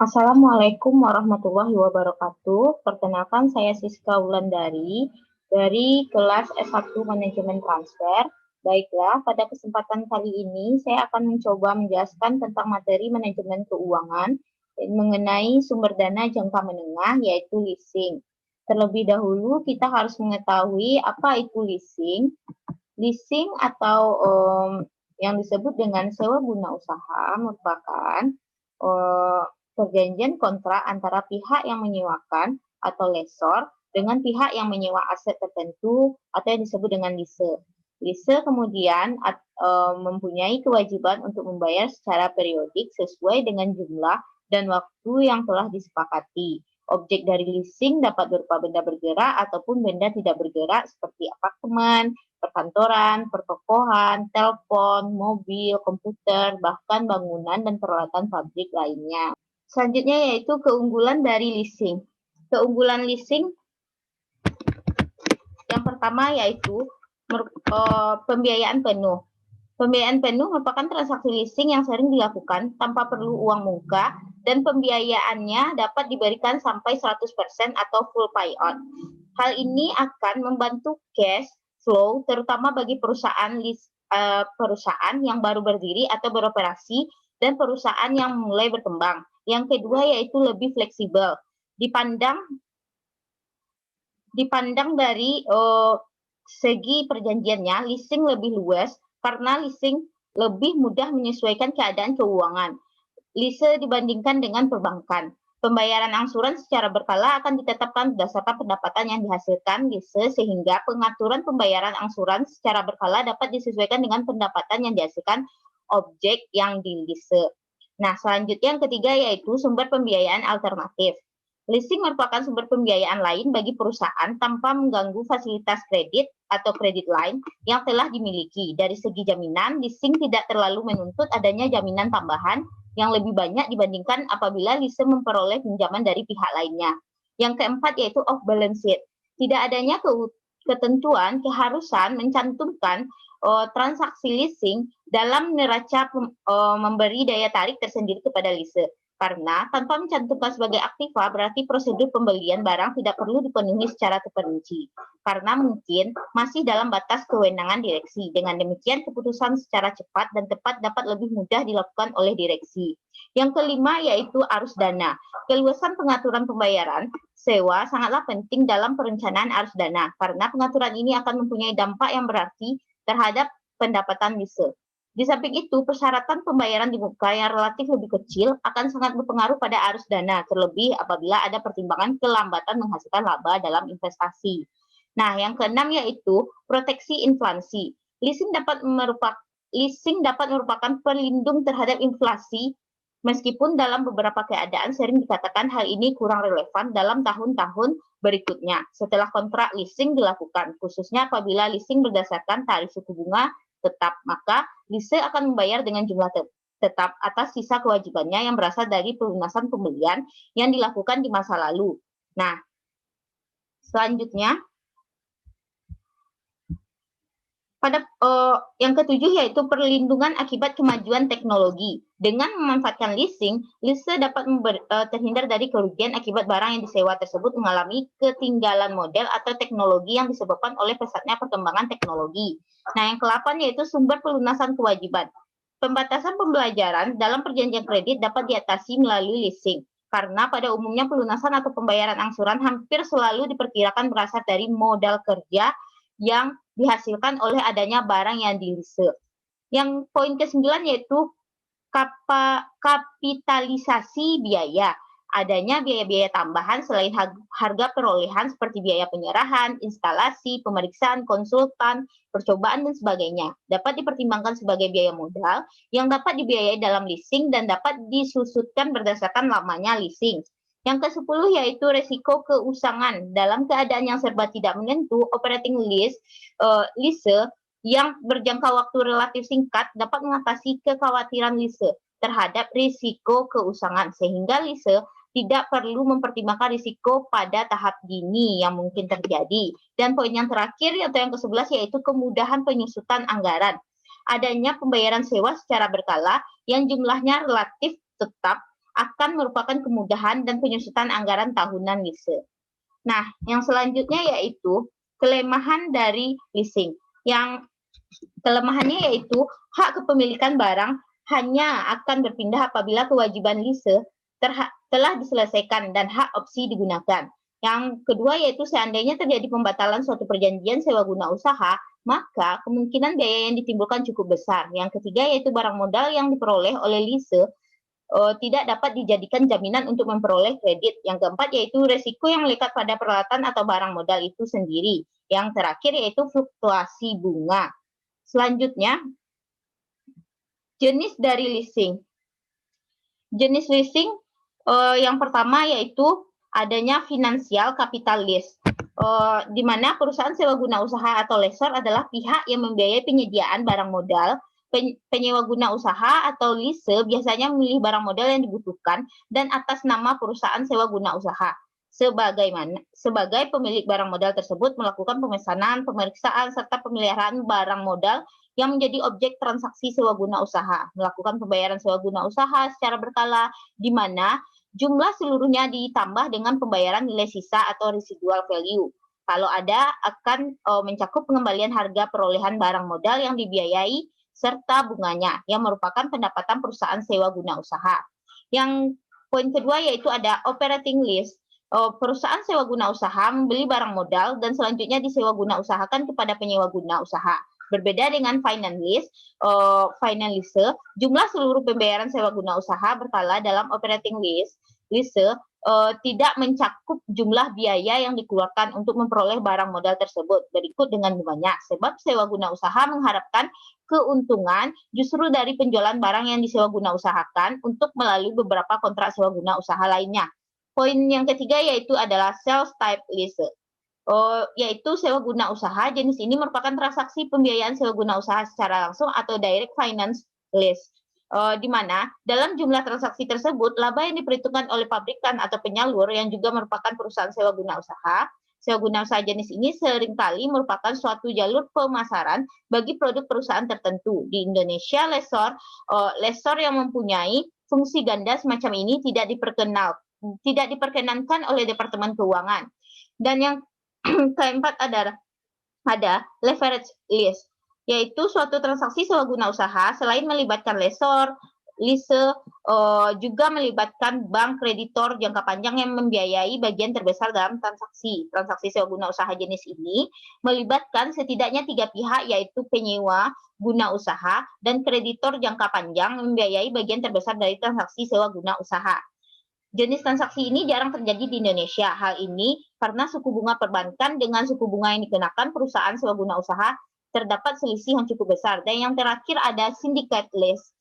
Assalamualaikum warahmatullahi wabarakatuh. Perkenalkan saya Siska Wulandari dari kelas S1 Manajemen Transfer. Baiklah, pada kesempatan kali ini saya akan mencoba menjelaskan tentang materi manajemen keuangan mengenai sumber dana jangka menengah yaitu leasing. Terlebih dahulu kita harus mengetahui apa itu leasing. Leasing atau yang disebut dengan sewa guna usaha merupakan eh, perjanjian kontrak antara pihak yang menyewakan atau lessor dengan pihak yang menyewa aset tertentu atau yang disebut dengan lease. Lease kemudian mempunyai kewajiban untuk membayar secara periodik sesuai dengan jumlah dan waktu yang telah disepakati. Objek dari leasing dapat berupa benda bergerak ataupun benda tidak bergerak seperti apartemen, perkantoran, pertokohan, telepon, mobil, komputer, bahkan bangunan dan peralatan pabrik lainnya. Selanjutnya yaitu keunggulan dari leasing. Keunggulan leasing yang pertama yaitu pembiayaan penuh. Pembiayaan penuh merupakan transaksi leasing yang sering dilakukan tanpa perlu uang muka dan pembiayaannya dapat diberikan sampai 100% atau full payout. Hal ini akan membantu cash flow terutama bagi perusahaan yang baru berdiri atau beroperasi dan perusahaan yang mulai berkembang. Yang kedua yaitu lebih fleksibel. Dipandang dari segi perjanjiannya, leasing lebih luas karena leasing lebih mudah menyesuaikan keadaan keuangan. Lease dibandingkan dengan perbankan. Pembayaran angsuran secara berkala akan ditetapkan berdasarkan pendapatan yang dihasilkan lease sehingga pengaturan pembayaran angsuran secara berkala dapat disesuaikan dengan pendapatan yang dihasilkan objek yang di lease. Nah, selanjutnya yang ketiga yaitu sumber pembiayaan alternatif. Leasing merupakan sumber pembiayaan lain bagi perusahaan tanpa mengganggu fasilitas kredit atau kredit line yang telah dimiliki. Dari segi jaminan, leasing tidak terlalu menuntut adanya jaminan tambahan yang lebih banyak dibandingkan apabila lease memperoleh pinjaman dari pihak lainnya. Yang keempat yaitu off balance sheet. Tidak adanya ketentuan keharusan mencantumkan transaksi leasing dalam neraca memberi daya tarik tersendiri kepada lease. Karena tanpa mencantumkan sebagai aktiva berarti prosedur pembelian barang tidak perlu dipenuhi secara terperinci. Karena mungkin masih dalam batas kewenangan direksi. Dengan demikian keputusan secara cepat dan tepat dapat lebih mudah dilakukan oleh direksi. Yang kelima yaitu arus dana. Keluasan pengaturan pembayaran sewa sangatlah penting dalam perencanaan arus dana. Karena pengaturan ini akan mempunyai dampak yang berarti terhadap pendapatan lease. Di samping itu, persyaratan pembayaran di muka yang relatif lebih kecil akan sangat berpengaruh pada arus dana, terlebih apabila ada pertimbangan kelambatan menghasilkan laba dalam investasi. Nah, yang keenam yaitu proteksi inflasi. Leasing dapat merupakan pelindung terhadap inflasi, meskipun dalam beberapa keadaan sering dikatakan hal ini kurang relevan dalam tahun-tahun berikutnya setelah kontrak leasing dilakukan, khususnya apabila leasing berdasarkan tarif suku bunga tetap, maka lease akan membayar dengan jumlah tetap atas sisa kewajibannya yang berasal dari pelunasan pembelian yang dilakukan di masa lalu. Nah, selanjutnya pada yang ketujuh yaitu perlindungan akibat kemajuan teknologi. Dengan memanfaatkan leasing, lease dapat terhindar dari kerugian akibat barang yang disewa tersebut mengalami ketinggalan model atau teknologi yang disebabkan oleh pesatnya perkembangan teknologi. Nah, yang ke-8 yaitu sumber pelunasan kewajiban. Pembatasan pembelajaran dalam perjanjian kredit dapat diatasi melalui leasing. Karena pada umumnya pelunasan atau pembayaran angsuran hampir selalu diperkirakan berasal dari modal kerja yang dihasilkan oleh adanya barang yang di-lease. Yang poin ke-9 yaitu kapitalisasi biaya. Adanya biaya-biaya tambahan selain harga perolehan seperti biaya penyerahan, instalasi, pemeriksaan, konsultan, percobaan, dan sebagainya. Dapat dipertimbangkan sebagai biaya modal yang dapat dibiayai dalam leasing dan dapat disusutkan berdasarkan lamanya leasing. Yang ke-10 yaitu resiko keusangan. Dalam keadaan yang serba tidak menentu, operating lease yang berjangka waktu relatif singkat dapat mengatasi kekhawatiran lease terhadap risiko keusangan, sehingga lease tidak perlu mempertimbangkan risiko pada tahap dini yang mungkin terjadi. Dan poin yang terakhir atau yang ke-11 yaitu kemudahan penyusutan anggaran. Adanya pembayaran sewa secara berkala yang jumlahnya relatif tetap akan merupakan kemudahan dan penyusutan anggaran tahunan lease. Nah, yang selanjutnya yaitu kelemahan dari leasing. Yang kelemahannya yaitu hak kepemilikan barang hanya akan berpindah apabila kewajiban lease telah diselesaikan dan hak opsi digunakan. Yang kedua yaitu seandainya terjadi pembatalan suatu perjanjian sewa guna usaha, maka kemungkinan biaya yang ditimbulkan cukup besar. Yang ketiga yaitu barang modal yang diperoleh oleh lease tidak dapat dijadikan jaminan untuk memperoleh kredit. Yang keempat yaitu resiko yang melekat pada peralatan atau barang modal itu sendiri. Yang terakhir yaitu fluktuasi bunga. Selanjutnya, jenis dari leasing. Jenis leasing yang pertama yaitu adanya finansial capital lease, di mana perusahaan sewa guna usaha atau lessor adalah pihak yang membiayai penyediaan barang modal. Penyewa guna usaha atau lease biasanya memilih barang modal yang dibutuhkan dan atas nama perusahaan sewa guna usaha. Sebagai pemilik barang modal tersebut melakukan pemesanan, pemeriksaan, serta pemeliharaan barang modal yang menjadi objek transaksi sewa guna usaha, melakukan pembayaran sewa guna usaha secara berkala, di mana jumlah seluruhnya ditambah dengan pembayaran nilai sisa atau residual value. Kalau ada, akan mencakup pengembalian harga perolehan barang modal yang dibiayai serta bunganya, yang merupakan pendapatan perusahaan sewa guna usaha. Yang poin kedua yaitu ada operating lease. Perusahaan sewa guna usaha membeli barang modal dan selanjutnya disewa guna usahakan kepada penyewa guna usaha. Berbeda dengan finance lease, jumlah seluruh pembayaran sewa guna usaha berkala dalam operating lease tidak mencakup jumlah biaya yang dikeluarkan untuk memperoleh barang modal tersebut. Berikut dengan bunganya. Sebab sewa guna usaha mengharapkan keuntungan justru dari penjualan barang yang disewa guna usahakan untuk melalui beberapa kontrak sewa guna usaha lainnya. Poin yang ketiga yaitu adalah sales type lease. Yaitu sewa guna usaha. Jenis ini merupakan transaksi pembiayaan sewa guna usaha secara langsung atau direct finance lease, di mana dalam jumlah transaksi tersebut laba yang diperhitungkan oleh pabrikan atau penyalur yang juga merupakan perusahaan sewa guna usaha. Sewa guna usaha jenis ini seringkali merupakan suatu jalur pemasaran bagi produk perusahaan tertentu. Di Indonesia, lessor yang mempunyai fungsi ganda semacam ini tidak diperkenankan oleh Departemen Keuangan. Dan yang keempat ada leverage lease, yaitu suatu transaksi sewa guna usaha selain melibatkan lessor, lease juga melibatkan bank kreditor jangka panjang yang membiayai bagian terbesar dalam transaksi. Transaksi sewa guna usaha jenis ini melibatkan setidaknya 3 pihak yaitu penyewa guna usaha dan kreditor jangka panjang membiayai bagian terbesar dari transaksi sewa guna usaha. Jenis transaksi ini jarang terjadi di Indonesia. Hal ini karena suku bunga perbankan dengan suku bunga yang dikenakan perusahaan sewa guna usaha terdapat selisih yang cukup besar. Dan yang terakhir ada syndicate lease,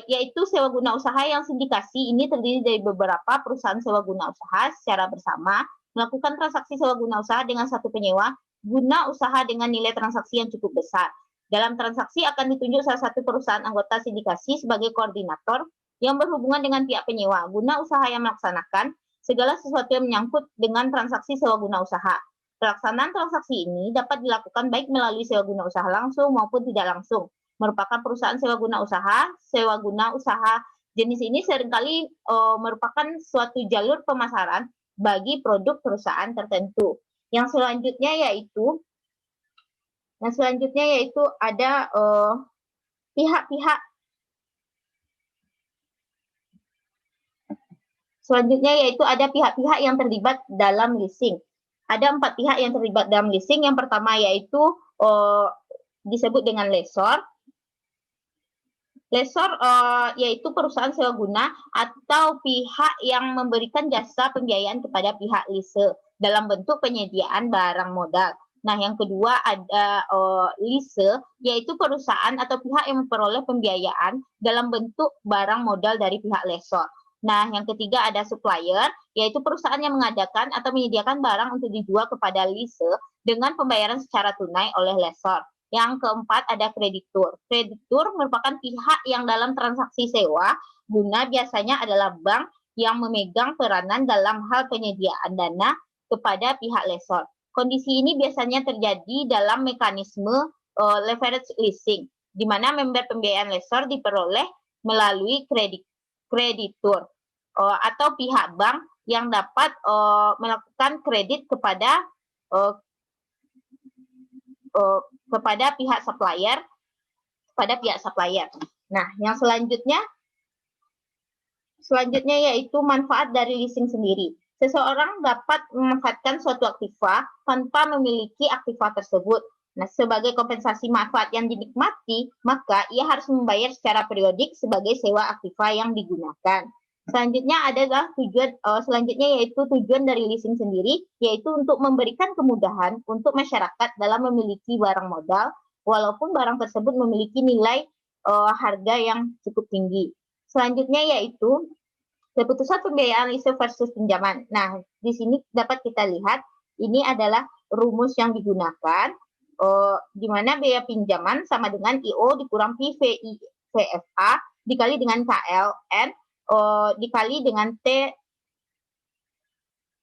yaitu sewa guna usaha yang sindikasi ini terdiri dari beberapa perusahaan sewa guna usaha secara bersama melakukan transaksi sewa guna usaha dengan satu penyewa guna usaha dengan nilai transaksi yang cukup besar. Dalam transaksi akan ditunjuk salah satu perusahaan anggota sindikasi sebagai koordinator yang berhubungan dengan pihak penyewa guna usaha yang melaksanakan segala sesuatu yang menyangkut dengan transaksi sewa guna usaha. Pelaksanaan transaksi ini dapat dilakukan baik melalui sewa guna usaha langsung maupun tidak langsung. Merupakan perusahaan sewa guna usaha jenis ini seringkali merupakan suatu jalur pemasaran bagi produk perusahaan tertentu. Yang selanjutnya yaitu ada pihak-pihak Selanjutnya yaitu ada pihak-pihak yang terlibat dalam leasing. Ada 4 pihak yang terlibat dalam leasing. Yang pertama yaitu disebut dengan lessor. Lessor yaitu perusahaan sewa guna atau pihak yang memberikan jasa pembiayaan kepada pihak lease dalam bentuk penyediaan barang modal. Nah, yang kedua ada lease, yaitu perusahaan atau pihak yang memperoleh pembiayaan dalam bentuk barang modal dari pihak lessor. Nah, yang ketiga ada supplier, yaitu perusahaan yang mengadakan atau menyediakan barang untuk dijual kepada lease dengan pembayaran secara tunai oleh lessor. Yang keempat ada kreditur. Kreditur merupakan pihak yang dalam transaksi sewa guna biasanya adalah bank yang memegang peranan dalam hal penyediaan dana kepada pihak lessor. Kondisi ini biasanya terjadi dalam mekanisme leverage leasing, di mana member pembiayaan lessor diperoleh melalui kreditur atau pihak bank yang dapat melakukan kredit kepada pihak supplier, Nah, yang selanjutnya yaitu manfaat dari leasing sendiri. Seseorang dapat memanfaatkan suatu aktiva tanpa memiliki aktiva tersebut. Nah, sebagai kompensasi manfaat yang dinikmati, maka ia harus membayar secara periodik sebagai sewa aktiva yang digunakan. Selanjutnya adalah tujuan dari leasing sendiri, yaitu untuk memberikan kemudahan untuk masyarakat dalam memiliki barang modal, walaupun barang tersebut memiliki nilai harga yang cukup tinggi. Selanjutnya yaitu keputusan pembiayaan leasing versus pinjaman. Nah, di sini dapat kita lihat ini adalah rumus yang digunakan, di mana biaya pinjaman sama dengan IO dikurang PVI VFA dikali dengan KLN dikali dengan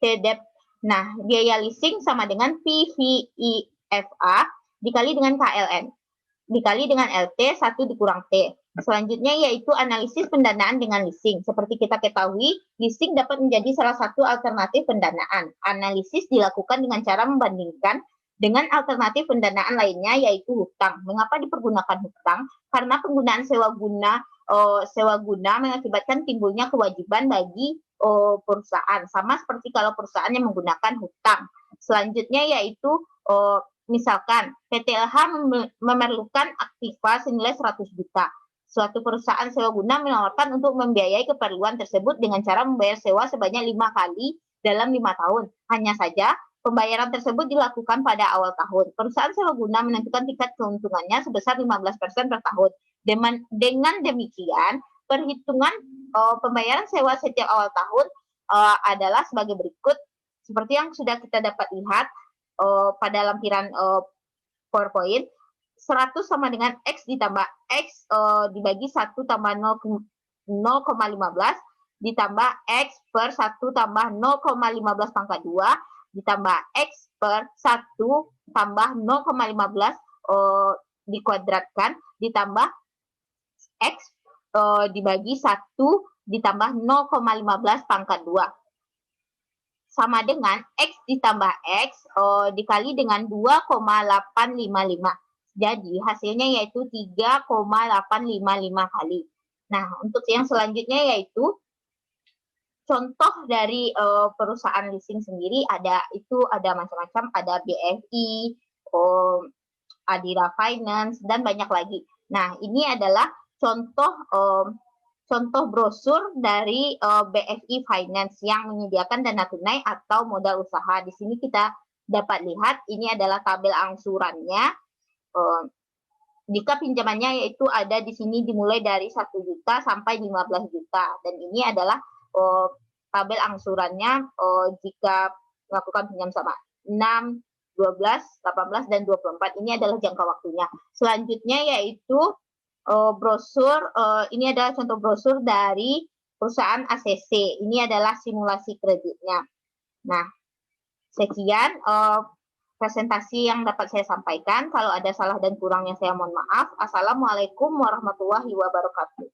TDEP. Nah, biaya leasing sama dengan PVIFA dikali dengan KLN dikali dengan LT 1 dikurang T. Selanjutnya yaitu analisis pendanaan dengan leasing. Seperti kita ketahui, leasing dapat menjadi salah satu alternatif pendanaan. Analisis dilakukan dengan cara membandingkan dengan alternatif pendanaan lainnya yaitu hutang. Mengapa dipergunakan hutang? Karena penggunaan sewa guna mengakibatkan timbulnya kewajiban bagi perusahaan. Sama seperti kalau perusahaan yang menggunakan hutang. Selanjutnya yaitu misalkan PT-LH memerlukan aktiva senilai 100 juta. Suatu perusahaan sewa guna menawarkan untuk membiayai keperluan tersebut dengan cara membayar sewa sebanyak 5 kali dalam 5 tahun. Hanya saja, pembayaran tersebut dilakukan pada awal tahun. Perusahaan sewa guna menentukan tingkat keuntungannya sebesar 15% per tahun. Dengan demikian, perhitungan pembayaran sewa setiap awal tahun adalah sebagai berikut. Seperti yang sudah kita dapat lihat pada lampiran PowerPoint, 100 sama dengan X ditambah X dibagi 1 tambah 0,15 ditambah X per 1 tambah 0,15 pangkat 2 ditambah X per 1 tambah 0,15 dikuadratkan ditambah X dibagi 1 ditambah 0,15 pangkat 2 sama dengan X ditambah X dikali dengan 2,855. Jadi hasilnya yaitu 3,855 kali. Nah, untuk yang selanjutnya yaitu contoh dari perusahaan leasing sendiri ada macam-macam, ada BFI, Adira Finance dan banyak lagi. Nah, ini adalah contoh brosur dari BFI Finance yang menyediakan dana tunai atau modal usaha. Di sini kita dapat lihat ini adalah tabel angsurannya. Jika pinjamannya yaitu ada di sini dimulai dari 1 juta sampai 15 juta. Dan ini adalah tabel angsurannya jika melakukan pinjam sama 6, 12, 18, dan 24. Ini adalah jangka waktunya. Selanjutnya yaitu brosur, ini adalah contoh brosur dari perusahaan ACC. Ini adalah simulasi kreditnya. Nah, sekian presentasi yang dapat saya sampaikan. Kalau ada salah dan kurangnya saya mohon maaf. Assalamualaikum warahmatullahi wabarakatuh.